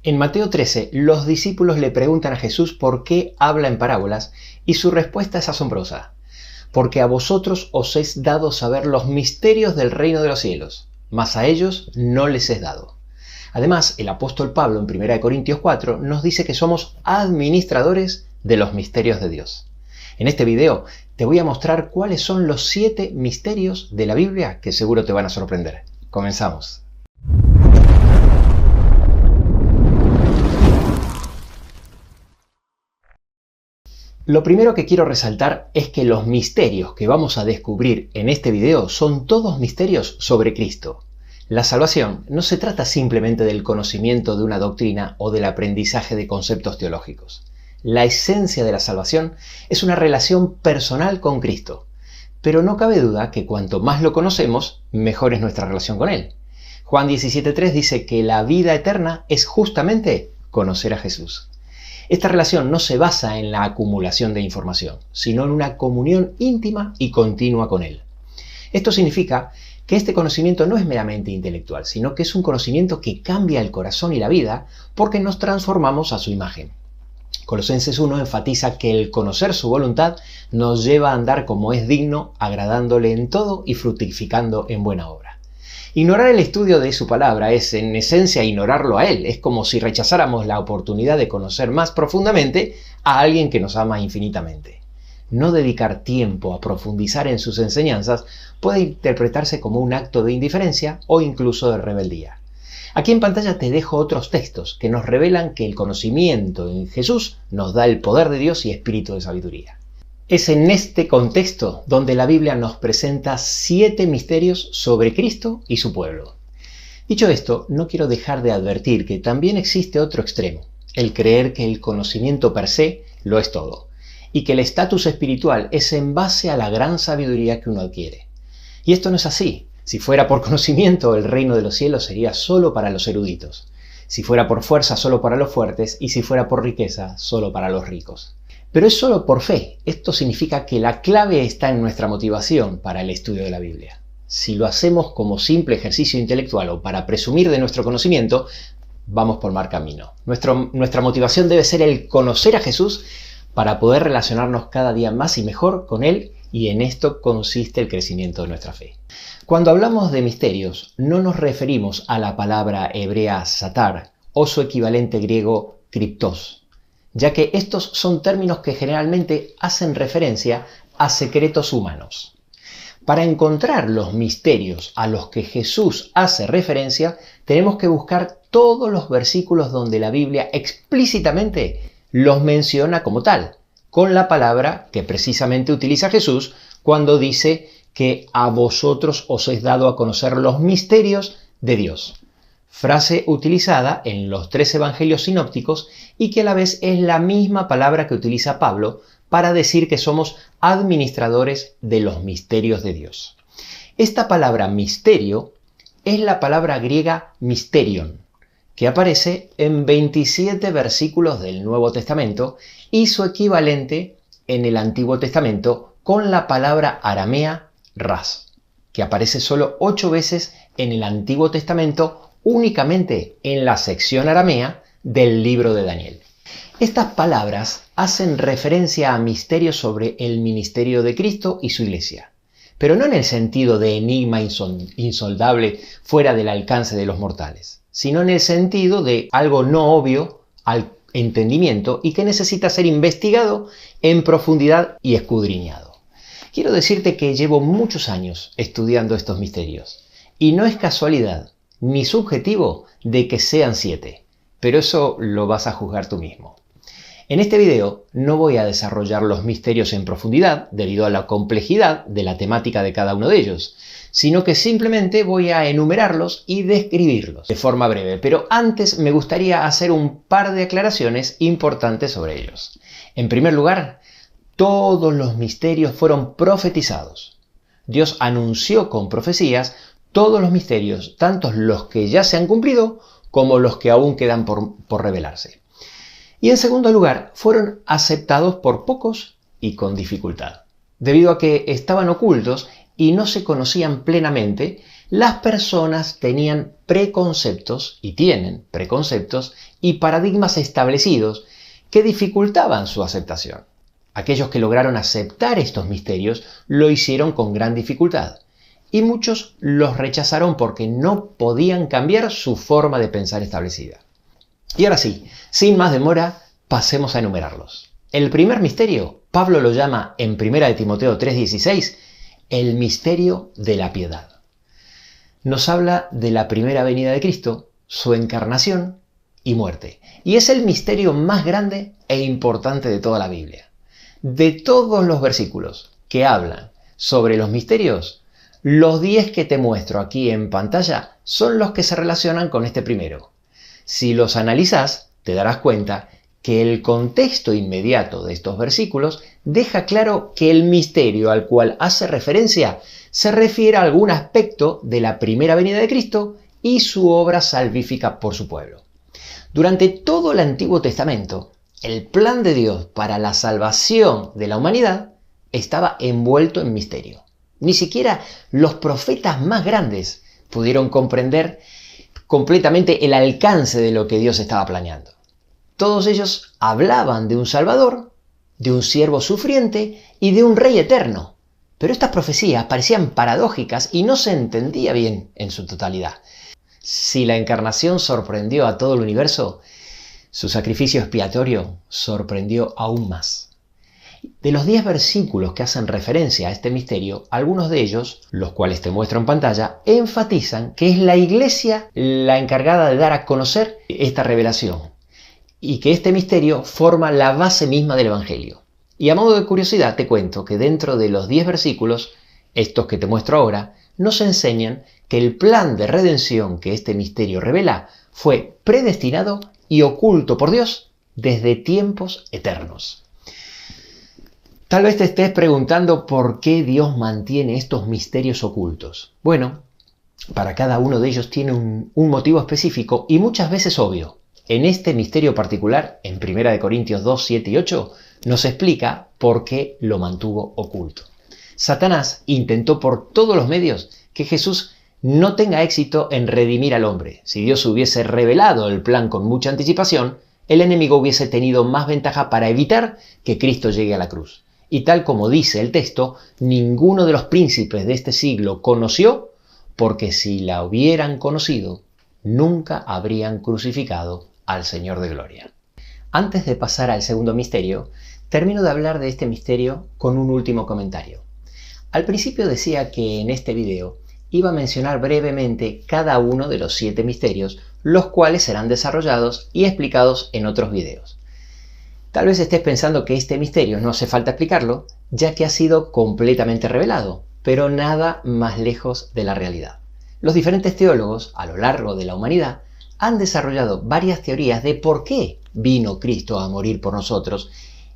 En Mateo 13, los discípulos le preguntan a Jesús por qué habla en parábolas y su respuesta es asombrosa. Porque a vosotros os es dado saber los misterios del reino de los cielos, mas a ellos no les es dado. Además, el apóstol Pablo en 1 Corintios 4 nos dice que somos administradores de los misterios de Dios. En este video te voy a mostrar cuáles son los 7 misterios de la Biblia que seguro te van a sorprender. Comenzamos. Lo primero que quiero resaltar es que los misterios que vamos a descubrir en este video son todos misterios sobre Cristo. La salvación no se trata simplemente del conocimiento de una doctrina o del aprendizaje de conceptos teológicos. La esencia de la salvación es una relación personal con Cristo. Pero no cabe duda que cuanto más lo conocemos, mejor es nuestra relación con Él. Juan 17:3 dice que la vida eterna es justamente conocer a Jesús. Esta relación no se basa en la acumulación de información, sino en una comunión íntima y continua con Él. Esto significa que este conocimiento no es meramente intelectual, sino que es un conocimiento que cambia el corazón y la vida porque nos transformamos a su imagen. Colosenses 1 enfatiza que el conocer su voluntad nos lleva a andar como es digno, agradándole en todo y fructificando en buena obra. Ignorar el estudio de su palabra es en esencia ignorarlo a Él. Es como si rechazáramos la oportunidad de conocer más profundamente a alguien que nos ama infinitamente. No dedicar tiempo a profundizar en sus enseñanzas puede interpretarse como un acto de indiferencia o incluso de rebeldía. Aquí en pantalla te dejo otros textos que nos revelan que el conocimiento en Jesús nos da el poder de Dios y espíritu de sabiduría. Es en este contexto donde la Biblia nos presenta 7 misterios sobre Cristo y su pueblo. Dicho esto, no quiero dejar de advertir que también existe otro extremo, el creer que el conocimiento per se lo es todo, y que el estatus espiritual es en base a la gran sabiduría que uno adquiere. Y esto no es así. Si fuera por conocimiento, el reino de los cielos sería solo para los eruditos. Si fuera por fuerza, solo para los fuertes, y si fuera por riqueza, solo para los ricos. Pero es solo por fe. Esto significa que la clave está en nuestra motivación para el estudio de la Biblia. Si lo hacemos como simple ejercicio intelectual o para presumir de nuestro conocimiento, vamos por mal camino. Nuestra motivación debe ser el conocer a Jesús para poder relacionarnos cada día más y mejor con Él, y en esto consiste el crecimiento de nuestra fe. Cuando hablamos de misterios, no nos referimos a la palabra hebrea satar o su equivalente griego kriptos, ya que estos son términos que generalmente hacen referencia a secretos humanos. Para encontrar los misterios a los que Jesús hace referencia, tenemos que buscar todos los versículos donde la Biblia explícitamente los menciona como tal, con la palabra que precisamente utiliza Jesús cuando dice que a vosotros os es dado a conocer los misterios de Dios. Frase utilizada en los 3 evangelios sinópticos y que a la vez es la misma palabra que utiliza Pablo para decir que somos administradores de los misterios de Dios. Esta palabra misterio es la palabra griega mysterion, que aparece en 27 versículos del Nuevo Testamento y su equivalente en el Antiguo Testamento con la palabra aramea ras, que aparece solo 8 veces en el Antiguo Testamento únicamente en la sección aramea del libro de Daniel. Estas palabras hacen referencia a misterios sobre el ministerio de Cristo y su iglesia, pero no en el sentido de enigma insoldable fuera del alcance de los mortales, sino en el sentido de algo no obvio al entendimiento y que necesita ser investigado en profundidad y escudriñado. Quiero decirte que llevo muchos años estudiando estos misterios y no es casualidad ni subjetivo de que sean 7, pero eso lo vas a juzgar tú mismo. En este video no voy a desarrollar los misterios en profundidad debido a la complejidad de la temática de cada uno de ellos, sino que simplemente voy a enumerarlos y describirlos de forma breve, pero antes me gustaría hacer un par de aclaraciones importantes sobre ellos. En primer lugar, todos los misterios fueron profetizados. Dios anunció con profecías todos los misterios, tanto los que ya se han cumplido como los que aún quedan por revelarse. Y en segundo lugar, fueron aceptados por pocos y con dificultad. Debido a que estaban ocultos y no se conocían plenamente, las personas tenían preconceptos, y tienen preconceptos, y paradigmas establecidos que dificultaban su aceptación. Aquellos que lograron aceptar estos misterios lo hicieron con gran dificultad, y muchos los rechazaron porque no podían cambiar su forma de pensar establecida. Y ahora sí, sin más demora, pasemos a enumerarlos. El primer misterio, Pablo lo llama en 1 Timoteo 3:16, el misterio de la piedad. Nos habla de la primera venida de Cristo, su encarnación y muerte. Y es el misterio más grande e importante de toda la Biblia. De todos los versículos que hablan sobre los misterios, los 10 que te muestro aquí en pantalla son los que se relacionan con este primero. Si los analizas, te darás cuenta que el contexto inmediato de estos versículos deja claro que el misterio al cual hace referencia se refiere a algún aspecto de la primera venida de Cristo y su obra salvífica por su pueblo. Durante todo el Antiguo Testamento, el plan de Dios para la salvación de la humanidad estaba envuelto en misterio. Ni siquiera los profetas más grandes pudieron comprender completamente el alcance de lo que Dios estaba planeando. Todos ellos hablaban de un Salvador, de un siervo sufriente y de un Rey eterno. Pero estas profecías parecían paradójicas y no se entendía bien en su totalidad. Si la encarnación sorprendió a todo el universo, su sacrificio expiatorio sorprendió aún más. De los 10 versículos que hacen referencia a este misterio, algunos de ellos, los cuales te muestro en pantalla, enfatizan que es la Iglesia la encargada de dar a conocer esta revelación y que este misterio forma la base misma del Evangelio. Y a modo de curiosidad te cuento que dentro de los 10 versículos, estos que te muestro ahora, nos enseñan que el plan de redención que este misterio revela fue predestinado y oculto por Dios desde tiempos eternos. Tal vez te estés preguntando por qué Dios mantiene estos misterios ocultos. Bueno, para cada uno de ellos tiene un motivo específico y muchas veces obvio. En este misterio particular, en 1 Corintios 2, 7 y 8, nos explica por qué lo mantuvo oculto. Satanás intentó por todos los medios que Jesús no tenga éxito en redimir al hombre. Si Dios hubiese revelado el plan con mucha anticipación, el enemigo hubiese tenido más ventaja para evitar que Cristo llegue a la cruz. Y tal como dice el texto, ninguno de los príncipes de este siglo conoció, porque si la hubieran conocido, nunca habrían crucificado al Señor de Gloria. Antes de pasar al segundo misterio, termino de hablar de este misterio con un último comentario. Al principio decía que en este video iba a mencionar brevemente cada uno de los 7 misterios, los cuales serán desarrollados y explicados en otros videos. Tal vez estés pensando que este misterio no hace falta explicarlo, ya que ha sido completamente revelado, pero nada más lejos de la realidad. Los diferentes teólogos, a lo largo de la humanidad, han desarrollado varias teorías de por qué vino Cristo a morir por nosotros,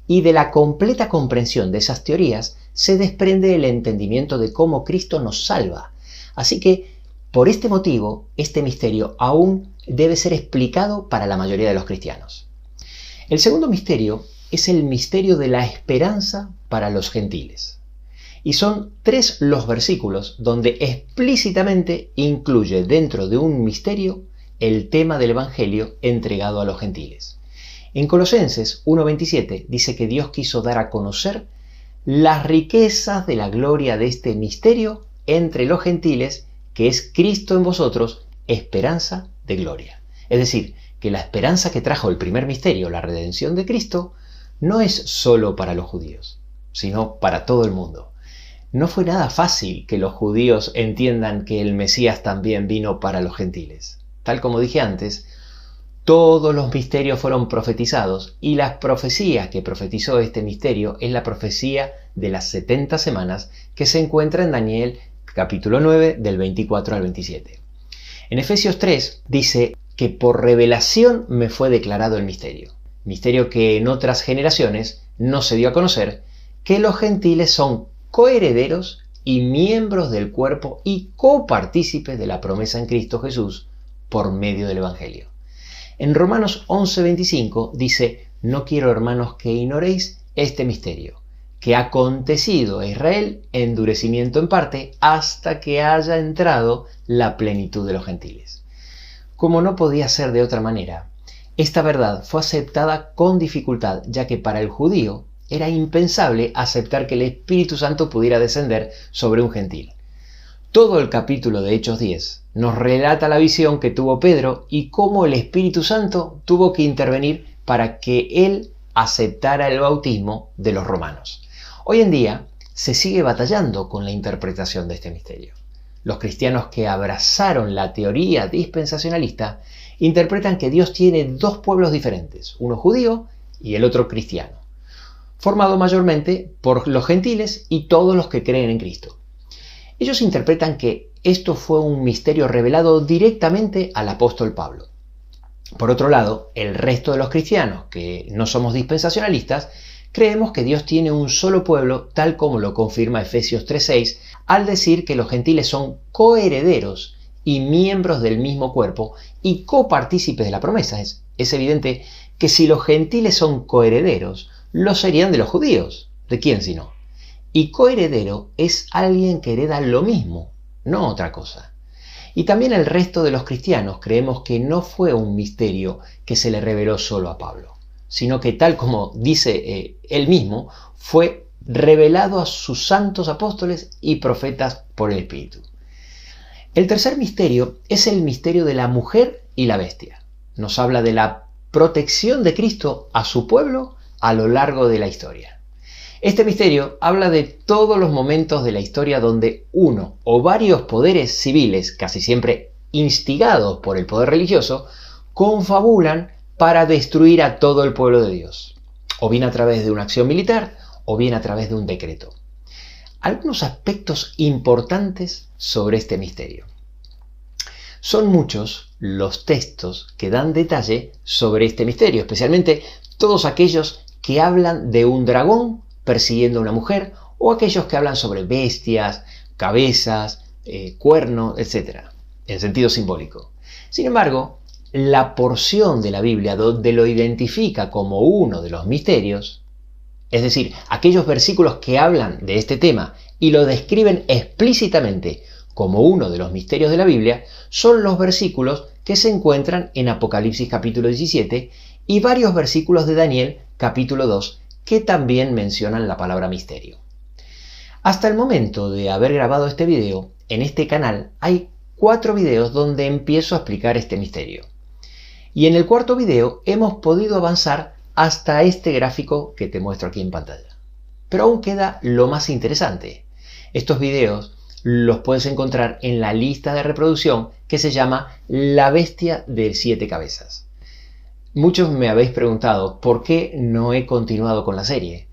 y de la completa comprensión de esas teorías se desprende el entendimiento de cómo Cristo nos salva. Así que, por este motivo, este misterio aún debe ser explicado para la mayoría de los cristianos. El segundo misterio es el misterio de la esperanza para los gentiles. Y son 3 los versículos donde explícitamente incluye dentro de un misterio el tema del Evangelio entregado a los gentiles. En Colosenses 1:27 dice que Dios quiso dar a conocer las riquezas de la gloria de este misterio entre los gentiles, que es Cristo en vosotros, esperanza de gloria. Es decir, que la esperanza que trajo el primer misterio, la redención de Cristo, no es solo para los judíos, sino para todo el mundo. No fue nada fácil que los judíos entiendan que el Mesías también vino para los gentiles. Tal como dije antes, todos los misterios fueron profetizados y las profecías que profetizó este misterio es la profecía de las 70 semanas que se encuentra en Daniel capítulo 9 del 24 al 27. En Efesios 3 dice que por revelación me fue declarado el misterio que en otras generaciones no se dio a conocer, que los gentiles son coherederos y miembros del cuerpo y copartícipes de la promesa en Cristo Jesús por medio del Evangelio. En Romanos 11:25 dice: no quiero, hermanos, que ignoréis este misterio, que ha acontecido a Israel endurecimiento en parte hasta que haya entrado la plenitud de los gentiles. Como no podía ser de otra manera, esta verdad fue aceptada con dificultad, ya que para el judío era impensable aceptar que el Espíritu Santo pudiera descender sobre un gentil. Todo el capítulo de Hechos 10 nos relata la visión que tuvo Pedro y cómo el Espíritu Santo tuvo que intervenir para que él aceptara el bautismo de los romanos. Hoy en día se sigue batallando con la interpretación de este misterio. Los cristianos que abrazaron la teoría dispensacionalista interpretan que Dios tiene dos pueblos diferentes, uno judío y el otro cristiano, formado mayormente por los gentiles y todos los que creen en Cristo. Ellos interpretan que esto fue un misterio revelado directamente al apóstol Pablo. Por otro lado, el resto de los cristianos, que no somos dispensacionalistas, creemos que Dios tiene un solo pueblo, tal como lo confirma Efesios 3:6, al decir que los gentiles son coherederos y miembros del mismo cuerpo y copartícipes de la promesa. Es evidente que si los gentiles son coherederos, lo serían de los judíos. ¿De quién sino? Y coheredero es alguien que hereda lo mismo, no otra cosa. Y también el resto de los cristianos creemos que no fue un misterio que se le reveló solo a Pablo, sino que, tal como dice él mismo, fue revelado a sus santos apóstoles y profetas por el Espíritu. El tercer misterio es el misterio de la mujer y la bestia. Nos habla de la protección de Cristo a su pueblo a lo largo de la historia. Este misterio habla de todos los momentos de la historia donde uno o varios poderes civiles, casi siempre instigados por el poder religioso, confabulan para destruir a todo el pueblo de Dios, o bien a través de una acción militar, o bien a través de un decreto. Algunos aspectos importantes sobre este misterio. Son muchos los textos que dan detalle sobre este misterio, especialmente todos aquellos que hablan de un dragón persiguiendo a una mujer, o aquellos que hablan sobre bestias, cabezas, cuernos, etc., en sentido simbólico. Sin embargo, la porción de la Biblia donde lo identifica como uno de los misterios, es decir, aquellos versículos que hablan de este tema y lo describen explícitamente como uno de los misterios de la Biblia, son los versículos que se encuentran en Apocalipsis capítulo 17 y varios versículos de Daniel capítulo 2 que también mencionan la palabra misterio. Hasta el momento de haber grabado este video, en este canal hay 4 videos donde empiezo a explicar este misterio. Y en el cuarto video hemos podido avanzar hasta este gráfico que te muestro aquí en pantalla. Pero aún queda lo más interesante. Estos videos los puedes encontrar en la lista de reproducción que se llama La Bestia de 7 Cabezas. Muchos me habéis preguntado por qué no he continuado con la serie.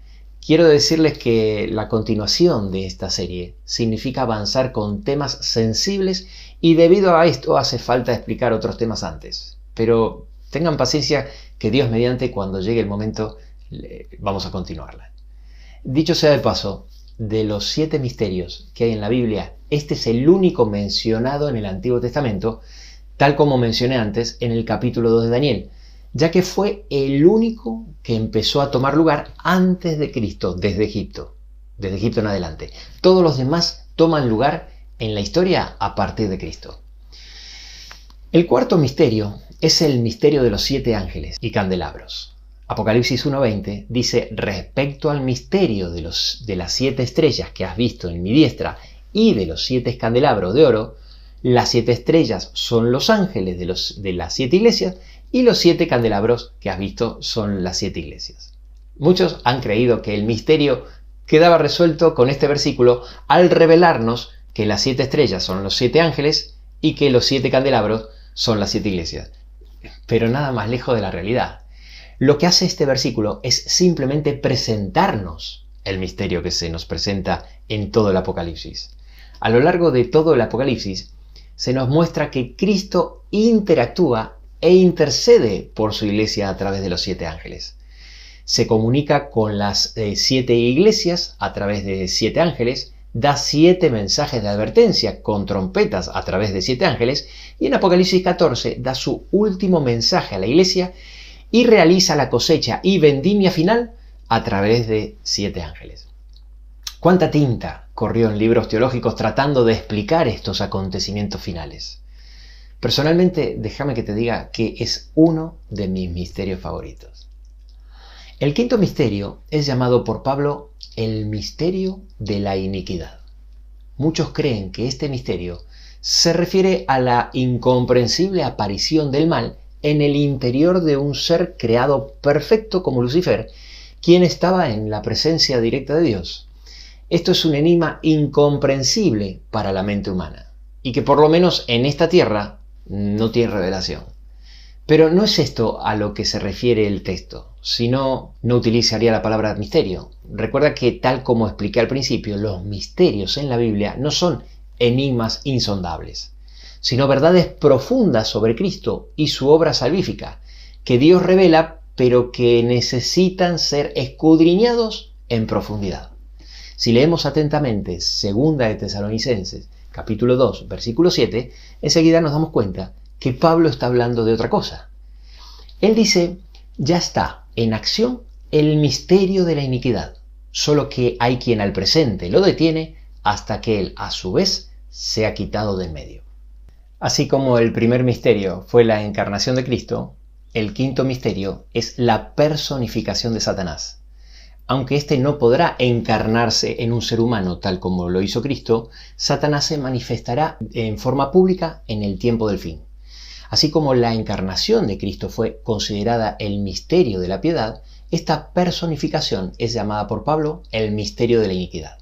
Quiero decirles que la continuación de esta serie significa avanzar con temas sensibles y debido a esto hace falta explicar otros temas antes. Pero tengan paciencia que Dios mediante, cuando llegue el momento, vamos a continuarla. Dicho sea de paso, de los 7 misterios que hay en la Biblia, este es el único mencionado en el Antiguo Testamento, tal como mencioné antes en el capítulo 2 de Daniel, ya que fue el único que empezó a tomar lugar antes de Cristo, desde Egipto en adelante. Todos los demás toman lugar en la historia a partir de Cristo. El cuarto misterio es el misterio de los 7 ángeles y candelabros. Apocalipsis 1:20 dice: respecto al misterio de las 7 estrellas que has visto en mi diestra y de los 7 candelabros de oro, las 7 estrellas son los ángeles de las 7 iglesias y los 7 candelabros que has visto son las 7 iglesias. Muchos han creído que el misterio quedaba resuelto con este versículo al revelarnos que las 7 estrellas son los 7 ángeles y que los 7 candelabros son las 7 iglesias. Pero nada más lejos de la realidad. Lo que hace este versículo es simplemente presentarnos el misterio que se nos presenta en todo el Apocalipsis. A lo largo de todo el Apocalipsis se nos muestra que Cristo interactúa e intercede por su iglesia a través de los 7 ángeles. Se comunica con las 7 iglesias a través de 7 ángeles, da 7 mensajes de advertencia con trompetas a través de 7 ángeles y en Apocalipsis 14 da su último mensaje a la iglesia y realiza la cosecha y vendimia final a través de 7 ángeles. ¿Cuánta tinta corrió en libros teológicos tratando de explicar estos acontecimientos finales? Personalmente, déjame que te diga que es uno de mis misterios favoritos. El quinto misterio es llamado por Pablo el misterio de la iniquidad. Muchos creen que este misterio se refiere a la incomprensible aparición del mal en el interior de un ser creado perfecto como Lucifer, quien estaba en la presencia directa de Dios. Esto es un enigma incomprensible para la mente humana y que por lo menos en esta tierra no tiene revelación. Pero no es esto a lo que se refiere el texto, sino no utilizaría la palabra misterio. Recuerda que tal como expliqué al principio, los misterios en la Biblia no son enigmas insondables, sino verdades profundas sobre Cristo y su obra salvífica, que Dios revela pero que necesitan ser escudriñados en profundidad. Si leemos atentamente 2 de Tesalonicenses, capítulo 2, versículo 7, enseguida nos damos cuenta que Pablo está hablando de otra cosa. Él dice, ya está en acción el misterio de la iniquidad, solo que hay quien al presente lo detiene hasta que él, a su vez, sea quitado de en medio. Así como el primer misterio fue la encarnación de Cristo, el quinto misterio es la personificación de Satanás. Aunque éste no podrá encarnarse en un ser humano tal como lo hizo Cristo, Satanás se manifestará en forma pública en el tiempo del fin. Así como la encarnación de Cristo fue considerada el misterio de la piedad, esta personificación es llamada por Pablo el misterio de la iniquidad.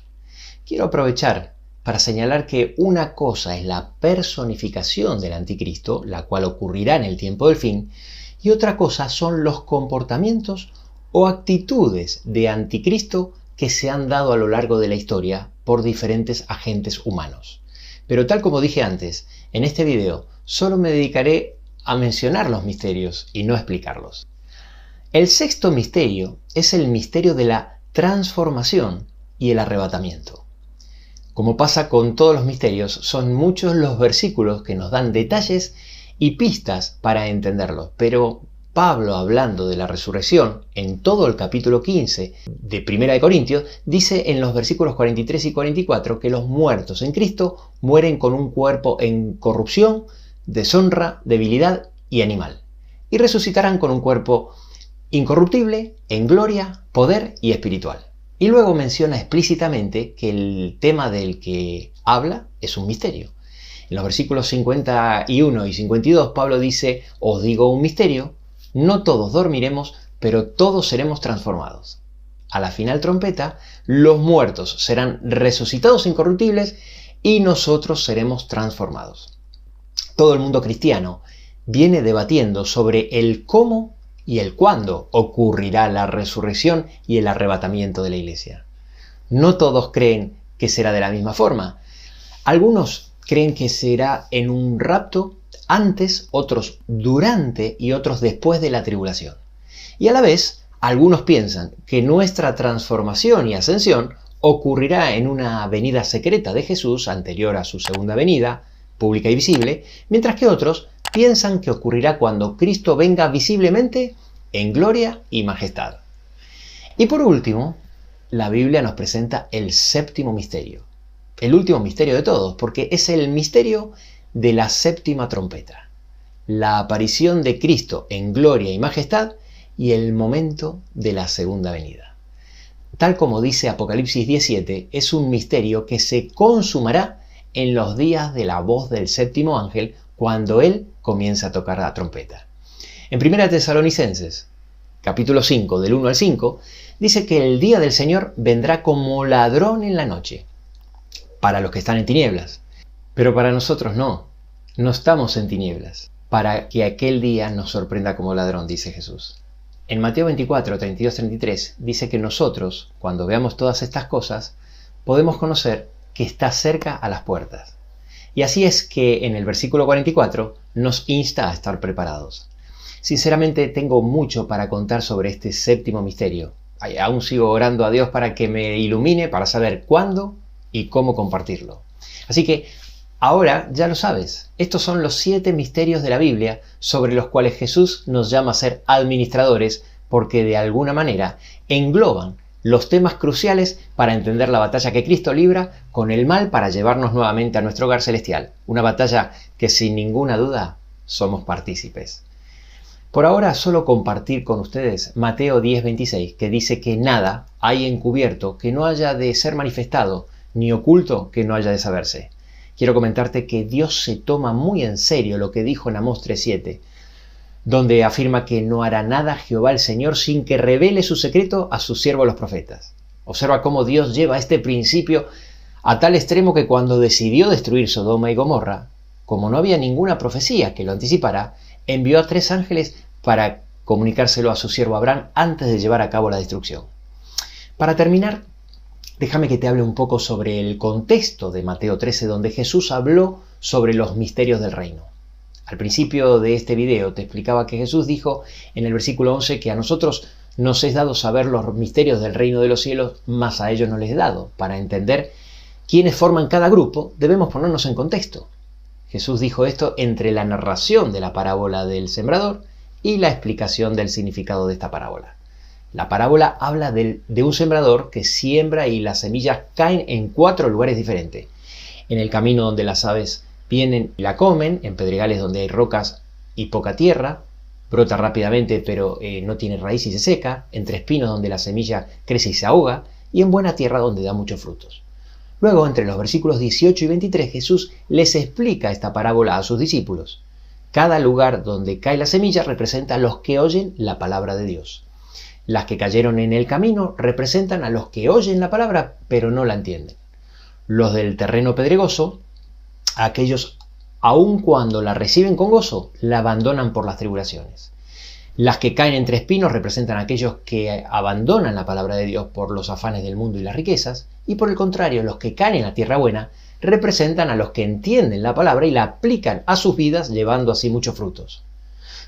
Quiero aprovechar para señalar que una cosa es la personificación del anticristo, la cual ocurrirá en el tiempo del fin, y otra cosa son los comportamientos o actitudes de anticristo que se han dado a lo largo de la historia por diferentes agentes humanos. Pero tal como dije antes, en este video solo me dedicaré a mencionar los misterios y no explicarlos. El sexto misterio es el misterio de la transformación y el arrebatamiento. Como pasa con todos los misterios, son muchos los versículos que nos dan detalles y pistas para entenderlos, pero Pablo, hablando de la resurrección en todo el capítulo 15 de 1 de Corintios, dice en los versículos 43 y 44 que los muertos en Cristo mueren con un cuerpo en corrupción, deshonra, debilidad y animal, y resucitarán con un cuerpo incorruptible, en gloria, poder y espiritual. Y luego menciona explícitamente que el tema del que habla es un misterio. En los versículos 51 y 52, Pablo dice, os digo un misterio, no todos dormiremos, pero todos seremos transformados. A la final trompeta, los muertos serán resucitados incorruptibles y nosotros seremos transformados. Todo el mundo cristiano viene debatiendo sobre el cómo y el cuándo ocurrirá la resurrección y el arrebatamiento de la iglesia. No todos creen que será de la misma forma. Algunos creen que será en un rapto antes, otros durante y otros después de la tribulación. Y a la vez, algunos piensan que nuestra transformación y ascensión ocurrirá en una venida secreta de Jesús anterior a su segunda venida, pública y visible, mientras que otros piensan que ocurrirá cuando Cristo venga visiblemente en gloria y majestad. Y por último, la Biblia nos presenta el séptimo misterio, el último misterio de todos, porque es el misterio de la séptima trompeta, la aparición de Cristo en gloria y majestad y el momento de la segunda venida. Tal como dice Apocalipsis 17, es un misterio que se consumará en los días de la voz del séptimo ángel cuando él comienza a tocar la trompeta. En 1 Tesalonicenses, capítulo 5, del 1 al 5, dice que el día del Señor vendrá como ladrón en la noche, para los que están en tinieblas. Pero para nosotros no estamos en tinieblas, para que aquel día nos sorprenda como ladrón, dice Jesús. En Mateo 24, 32, 33, dice que nosotros, cuando veamos todas estas cosas, podemos conocer que está cerca a las puertas. Y así es que en el versículo 44 nos insta a estar preparados. Sinceramente tengo mucho para contar sobre este séptimo misterio. Aún sigo orando a Dios para que me ilumine para saber cuándo y cómo compartirlo. Así que ahora ya lo sabes, estos son los 7 misterios de la Biblia sobre los cuales Jesús nos llama a ser administradores porque de alguna manera engloban los temas cruciales para entender la batalla que Cristo libra con el mal para llevarnos nuevamente a nuestro hogar celestial. Una batalla que sin ninguna duda somos partícipes. Por ahora solo compartir con ustedes Mateo 10:26, que dice que nada hay encubierto que no haya de ser manifestado, ni oculto que no haya de saberse. Quiero comentarte que Dios se toma muy en serio lo que dijo en Amós 3:7, donde afirma que no hará nada Jehová el Señor sin que revele su secreto a sus siervos los profetas. Observa cómo Dios lleva este principio a tal extremo que cuando decidió destruir Sodoma y Gomorra, como no había ninguna profecía que lo anticipara, envió a 3 ángeles para comunicárselo a su siervo Abraham antes de llevar a cabo la destrucción. Para terminar, déjame que te hable un poco sobre el contexto de Mateo 13, donde Jesús habló sobre los misterios del reino. Al principio de este video te explicaba que Jesús dijo en el versículo 11 que a nosotros nos es dado saber los misterios del reino de los cielos, mas a ellos no les es dado. Para entender quiénes forman cada grupo, debemos ponernos en contexto. Jesús dijo esto entre la narración de la parábola del sembrador y la explicación del significado de esta parábola. La parábola habla de un sembrador que siembra y las semillas caen en 4 lugares diferentes. En el camino donde las aves vienen y la comen, en pedregales donde hay rocas y poca tierra, brota rápidamente pero no tiene raíz y se seca, entre espinos donde la semilla crece y se ahoga, y en buena tierra donde da muchos frutos. Luego, entre los versículos 18 y 23, Jesús les explica esta parábola a sus discípulos. Cada lugar donde cae la semilla representa a los que oyen la palabra de Dios. Las que cayeron en el camino representan a los que oyen la palabra pero no la entienden. Los del terreno pedregoso, a aquellos aun cuando la reciben con gozo, la abandonan por las tribulaciones. Las que caen entre espinos representan a aquellos que abandonan la palabra de Dios por los afanes del mundo y las riquezas, y por el contrario, los que caen en la tierra buena representan a los que entienden la palabra y la aplican a sus vidas, llevando así muchos frutos.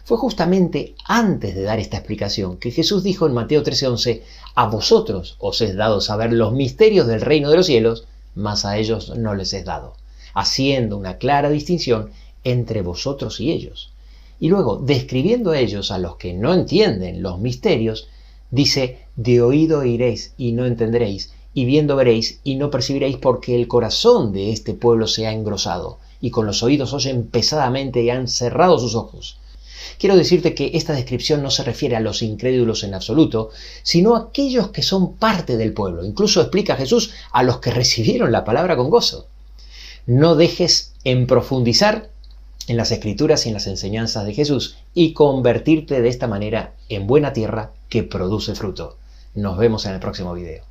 Fue justamente antes de dar esta explicación que Jesús dijo en Mateo 13:11, a vosotros os es dado saber los misterios del reino de los cielos, mas a ellos no les es dado, haciendo una clara distinción entre vosotros y ellos. Y luego, describiendo a ellos, a los que no entienden los misterios, dice, de oído oiréis y no entenderéis, y viendo veréis y no percibiréis, porque el corazón de este pueblo se ha engrosado, y con los oídos oyen pesadamente y han cerrado sus ojos. Quiero decirte que esta descripción no se refiere a los incrédulos en absoluto, sino a aquellos que son parte del pueblo. Incluso explica Jesús a los que recibieron la palabra con gozo. No dejes en profundizar en las Escrituras y en las enseñanzas de Jesús y convertirte de esta manera en buena tierra que produce fruto. Nos vemos en el próximo video.